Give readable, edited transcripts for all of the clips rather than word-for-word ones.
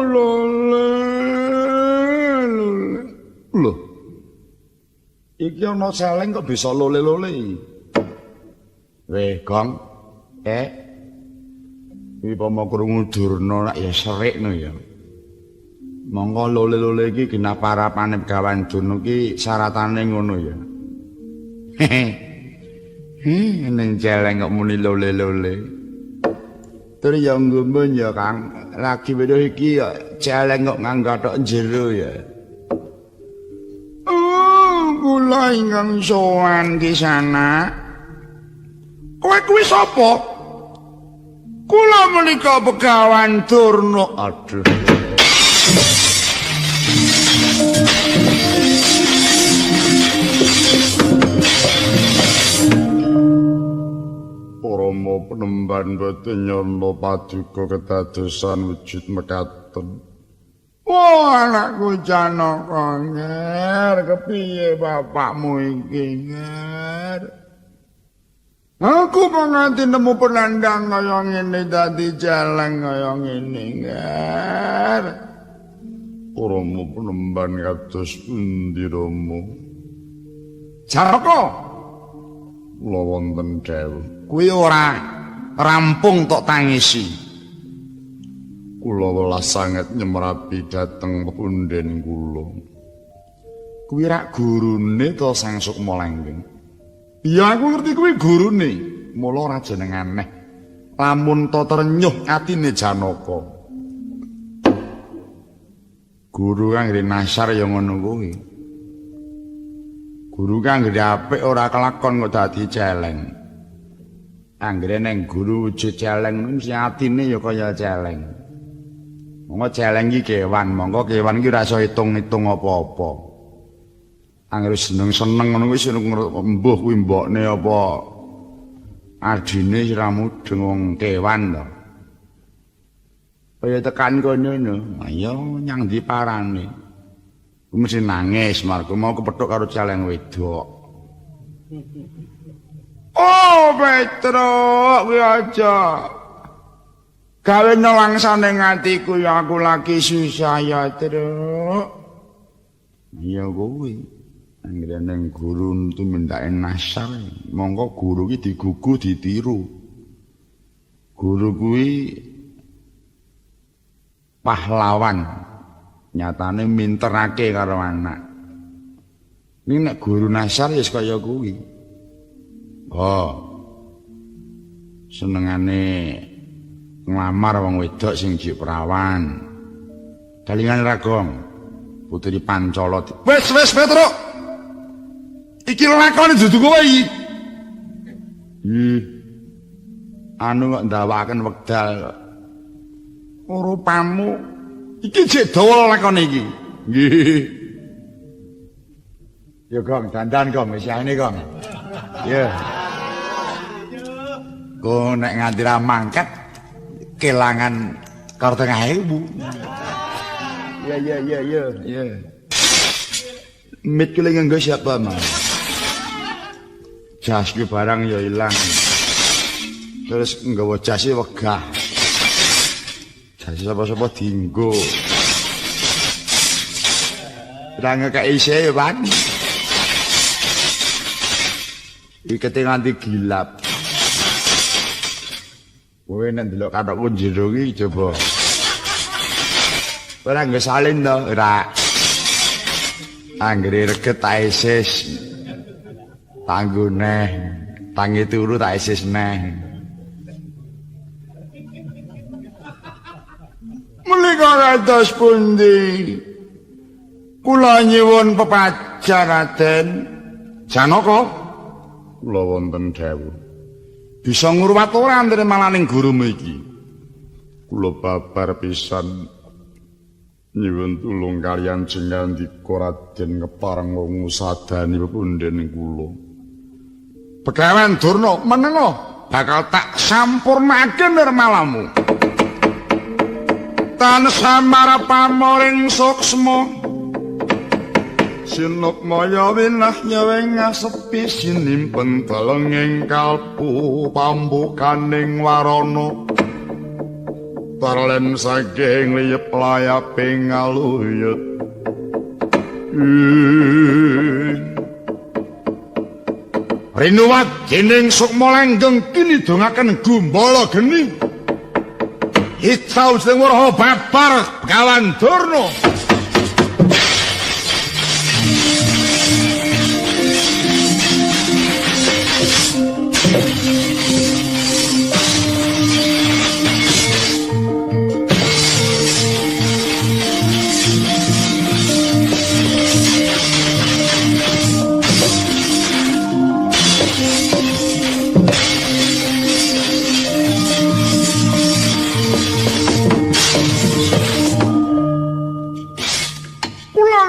lole. Lho. Iki ana celeng kok bisa lole-lole. Weh, Gong. Iki pomo krungu Durna nak ya serikno ya. Monggo lole-lole iki ginaparapane Begawan Durna iki syaratane ngono ya. Ning celeng kok muni lole-lole. Tur ya nggumun ya Kang, lagi wedo iki ya celeng kok nganggathok jero ya. Kula ingkang sowan ki sana. Kowe kuwi sapa? Kula menika Begawan Durna. Aduh. Rama penemban boten nyono paduka kedadosan wujud mekaten. Anakku Janaka Nger, kepiye bapakmu iki Nger? Aku penganti nemu penandang kaya ngene dadi celeng kaya ngene Nger. Rama penemban kados pundi Rama? Janaka kula wonten dawuh. Kuwi ora rampung tok tangisi. Kula welas sanget nyemrapi dhateng pepundhen kula. Kuwi rak gurune to Sang Sukma Langgeng. Iya aku ngerti kuwi gurune, mula ora jeneng aneh. Lamun to ternyuh atine Janaka. Guru kang nasar ya ngono kuwi. Guru kang apik ora kelakon kok dadi celeng. Anggere neng guru wujud celeng mesti atine ya kaya celeng. Monggo celeng iki kewan, monggo kewan iki ora iso hitung-hitung apa-apa. Anggere seneng-seneng ngono kuwi seneng embuh kuwi mbokne apa adine ora mudeng wong kewan to. Kaya tekan kono no, ayo nyang ndi parane. Mesti nangis margo mau kepethuk karo celeng wedok. Oh, Petro, kuwi aja. Gawe nelangsane ngatiku ya aku lagi susah ya, Tru. Iya kuwi. Anggere nang guru tumindake nasar, monggo guru ki digugu ditiru. Guru kuwi pahlawan. Nyatane minterake karo anak. Ini nek guru nasar ya kaya kuwi. Oh, senengane nglamar wong wedok sing jek perawan. Dalingane Ragong, putri Pancala. Wis Petro. Iki lakone dudu kowe iki. Anu kok ndawakaken wekdal. Rupamu iki jek dawa lakone iki. Nggih. Ya Gong, dandan Gong, wis aene Gong. Ya. Kok nek nganti ra mangkat kelangan karo tengah ibu. Ya. Mit kule nganggo siapa, Mas? Jas ki barang ya ilang. Terus nggawa jase wegah. Jase sapa-sapa dienggo. Ra ngekeki isih, Pak. Iki nganti gilap. Kowe nek ndelok kathokku jero iki coba. Ora nggo salin to, ora. Anggere reget tak isis. Tanggo neh, tangi turu tak isis neh. Menika kados pundi? Kula nyuwun pepajar Raden Janaka. Kula wonten dawuh. Bisa ngurwat ora antene malaning gurumu iki. Kula babar pisan nyuwun tulung kaliyan jengandika Raden ngepareng wong sadani pepundhen kula. Begawan Durna menengo bakal tak sampurnake nirmalamu. Tansah marapamoring suksma sinuk maya winah nyaweng sepi sinimpen telenging kalpu pambukaning warana Tarlen saking liyep layaping ngaluyut Rinuwat dening Sukma Langgeng kini dongaken gumbala geni Hitsau sing waraha babar Begawan Durna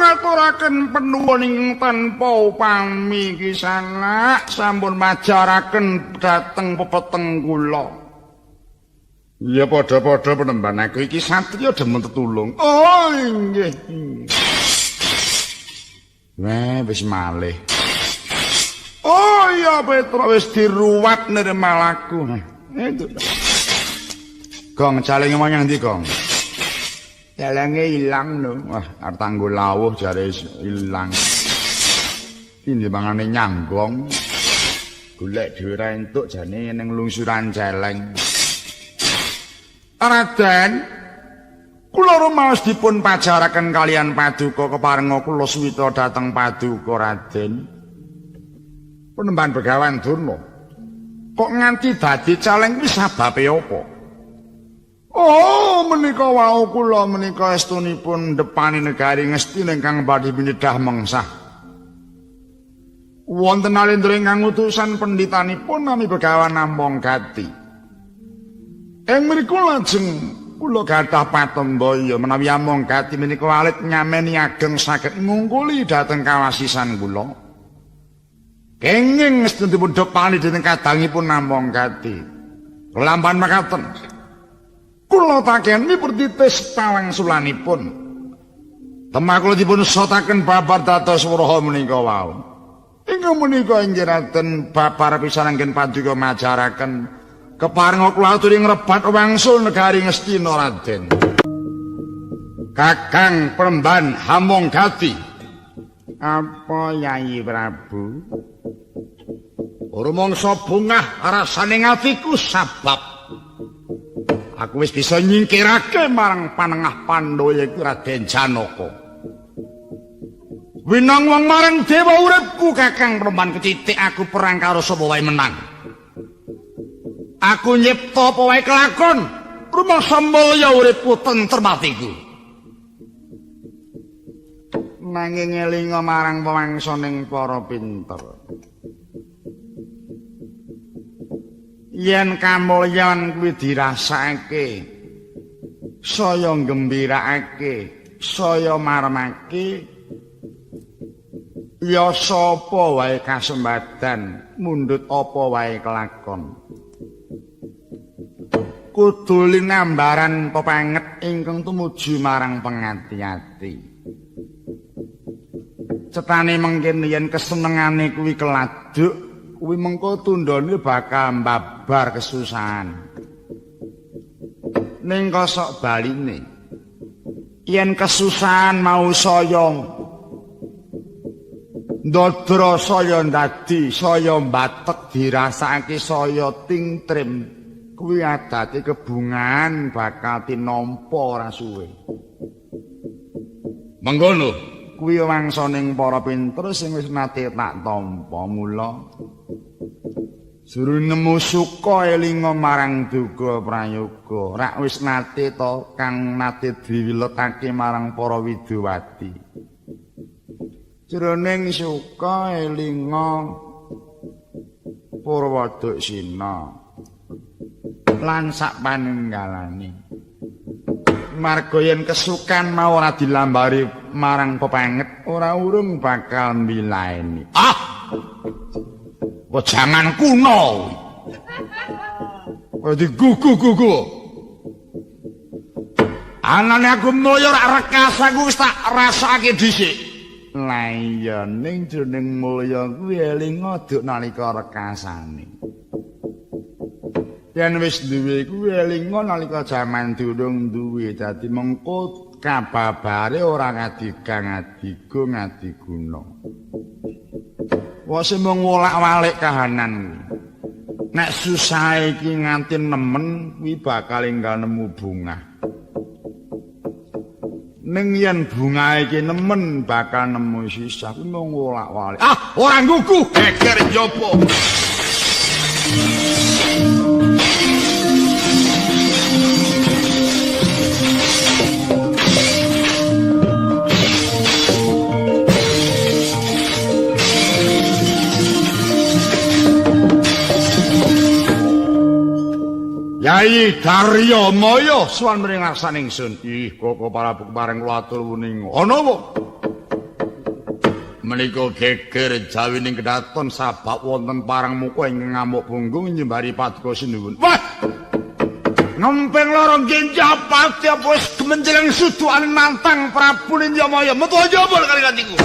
ngaturaken penuwuning tanpa upami kisana sampun majaraken dhateng pepeteng kula. Ya padha-padha penemban aku iki satriya demen tetulung. Oh nggih. Wis malih. Oh iya Petra wis diruwat nirmalaku. Gong jaling menyang ndi, Gong? Jalange ilang lho. Wah, arep tanggo lawuh jare ilang. Ini mangane nyanggong. Golek dhewe ra entuk jane ning lungsuran celeng. Raden, kula rumaos dipun pajaraken kalian Paduka keparenga kula suwita dhateng Paduka Raden. Penemban Begawan Durna. Kok nganti dadi celeng kuwi sababe apa? Oh, menika wau kula menika estunipun depani negari ngesti ingkang badhe pindah mengsah. Wonten alendra ingkang utusan penditanipun nami Begawan Ampong Gati. Ing mriku lajeng kula gadah patembaya menawi Ampong Gati menika alit nyameni ageng saged ngungkuli dhateng kawasisan kula. Kenging estunipun depani dhateng kadangipun Ampong Gati. Kelampan makaten. Kula taken mipertitis pawangsulanipun. Temah kula dipun sotaken babar dados waraha menika wau. Ingkang menika inggih Raden babar pisan anggen Paduka majaraken keparenga kula aturi ngrebat wangsul negari Ngastina Raden. Kakang Peremban Ampong Gati. Apa Yayi Prabu? Rumangsa bungah rasane atiku sabab aku wis bisa nyingkirake marang panengah Pandhawa yaiku Raden Janaka. Winang wong marang dewa uripku Kakang Peremban ketitik aku perang karo sapa wae menang. Aku nyipta apa wae kelakon, rumangsa mulya uripku tentrem atiku. Nanging elinga marang pawangsaning para pinter. Yen kamulyan kuwi dirasake saya nggembirakake saya maremake ya sapa wae kasembadan mundhut apa wae kelakon kudu linambaran pepanget ingkang tumuju marang pengati-ati cetane mengken yen kesenengane kuwi keladuk kuwi mengko tundhane bakal mbabar kesusahan. Ning kosok baline. Yen kesusahan mau saya ndodro saya ndadi saya mbatek dirasake saya tingtrim kuwi adate kebungan bakal tinampa ora suwe. Mengkono kuwi wangsaning para pinter sing wis nate tak tampa mula suruh nemu suka elinga marang duga prayoga rak wis nate to kang nate diwiletake marang para widowati jroning suka elinga Purwadaksina lan sak paninggalane marga yen kesukan mau ora dilambari marang pepanget ora urung bakal mbilaeni. Kok jangan kuno. Kok digugu-gugu. Anane aku mulya rak rekas aku wis tak rasake dhisik. Lah iya ning jroning mulya kuwi eling ngoduk nalika rekasane. yen wis duwe kuwi elinga nalika jaman durung duwe dadi mengko kababare ora ngadiga ngadiguna. Wis mung wolak-walik kahanan. Nek susah iki nganti nemen kuwi bakal enggal nemu bungah. Ning yen bunga iki nemen bakal nemu sisah kuwi mung wolak-walik. Ah, ora nggugu geger njopo. Yai Darya Maya suwan mring ngarsaning ingsun. Ih, koko Prabu paring kula atur wuning. Ana apa? Menika geger jawining kedaton sabab wonten parang muka ingkang ngamuk punggung nyembari paduka sinuwun. Wah! Ngempeng loro nggih pati apa wis gemenjelang sudukan nantang Prabu Ninjamaya. Metu njobol kali kantiku.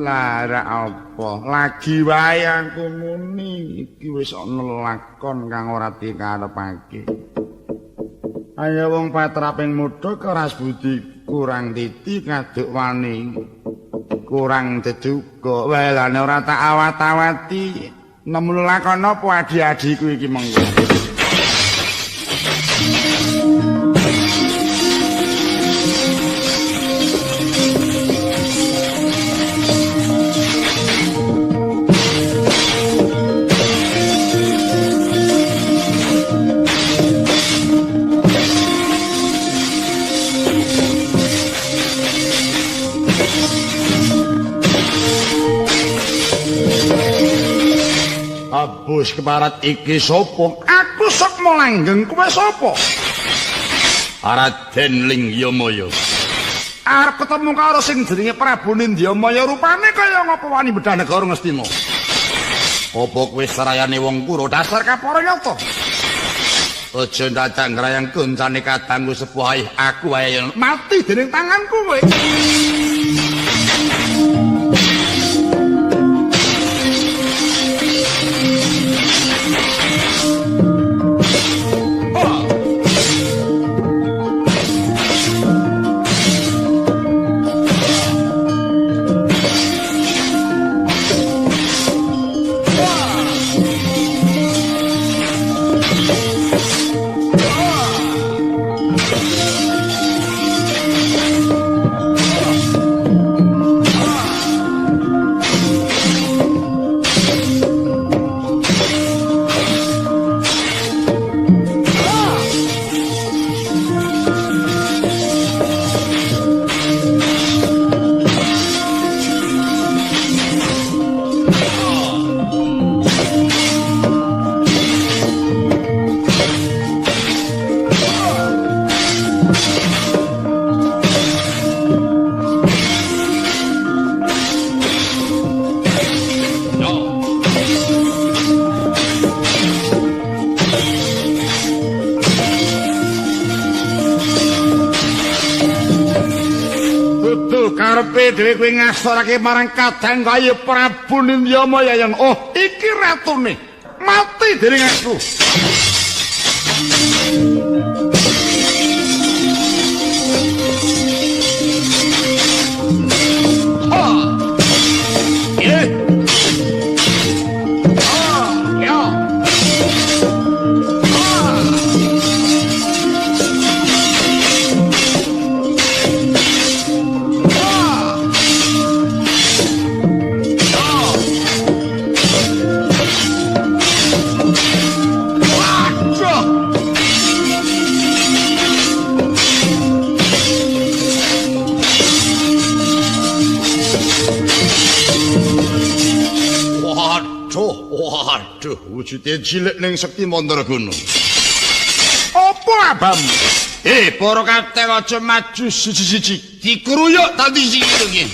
Lara apa lagi wae aku muni iki wis ana lakon kang ora dikarepake. Ayo wong patraping mudha keras budi kurang titi kaduk wani kurang deduga welane ora tak awat-awati nemu lakon apa adi-adiku iki mengko. Abus keparat iki sapa? Aku Sukma Langgeng, kowe sapa? Raden Lingyamaya. Arep ketemu karo sing jenenge Prabu Ninjamaya rupane kaya ngapa wani bedah negara Ngastina. Apa kowe sarayane wong kuro dasar kapara nyata? Aja ndadak ngrayang goncane kadangku sepuh aku wae mati dening tanganku kowe. Karepe dhewe kowe ngastorake marang kadang kaya Prabu Ninjamaya yen oh iki ratune mati dening aku. Waduh, wujude cilik ning Sekti Mandraguna. Apa abam? Para kateng aja maju siji-siji. Dikruyuk tadi sing iki.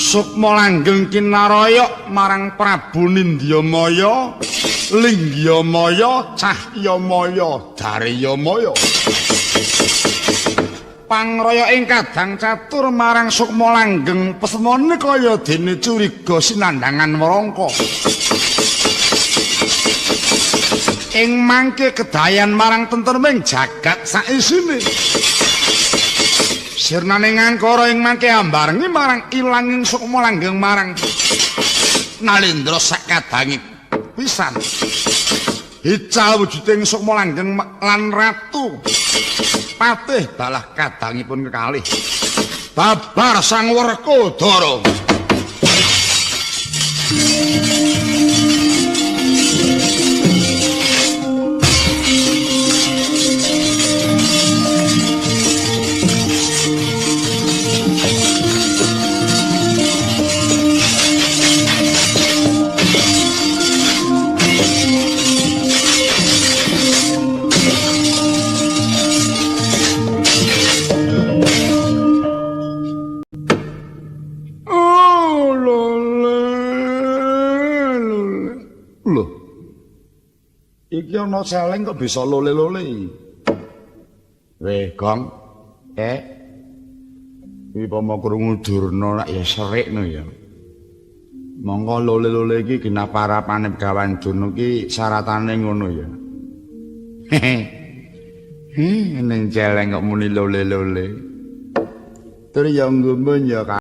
Sukma langgeng kinaraya marang Prabu Nindyamaya, Lingyamaya, Cahyamaya, Daryamaya. Pangraya ing kadang catur marang Sukma langgeng pesemone kaya dene curiga sinandhangan warangka. Ing mangke kedayan marang tentreming jagat saisine. Sirnane ngangkara ing mangke ambarengi marang ilanging Sukma langgeng marang Nalendra sakadhangi pisan. Ical wujuding Sukma langgeng lan ratu patih balah kadangipun kekalih babar sang Werkodara. Iki ana celeng kok bisa lole-lole. Weh, Gong. Iki pomo krungu Durna nak ya serikno ya. Monggo lole-lole iki ginaparapane Begawan Durna iki syaratane ngono ya. Ning celeng kok muni lole-lole. Tur ya nggumun ya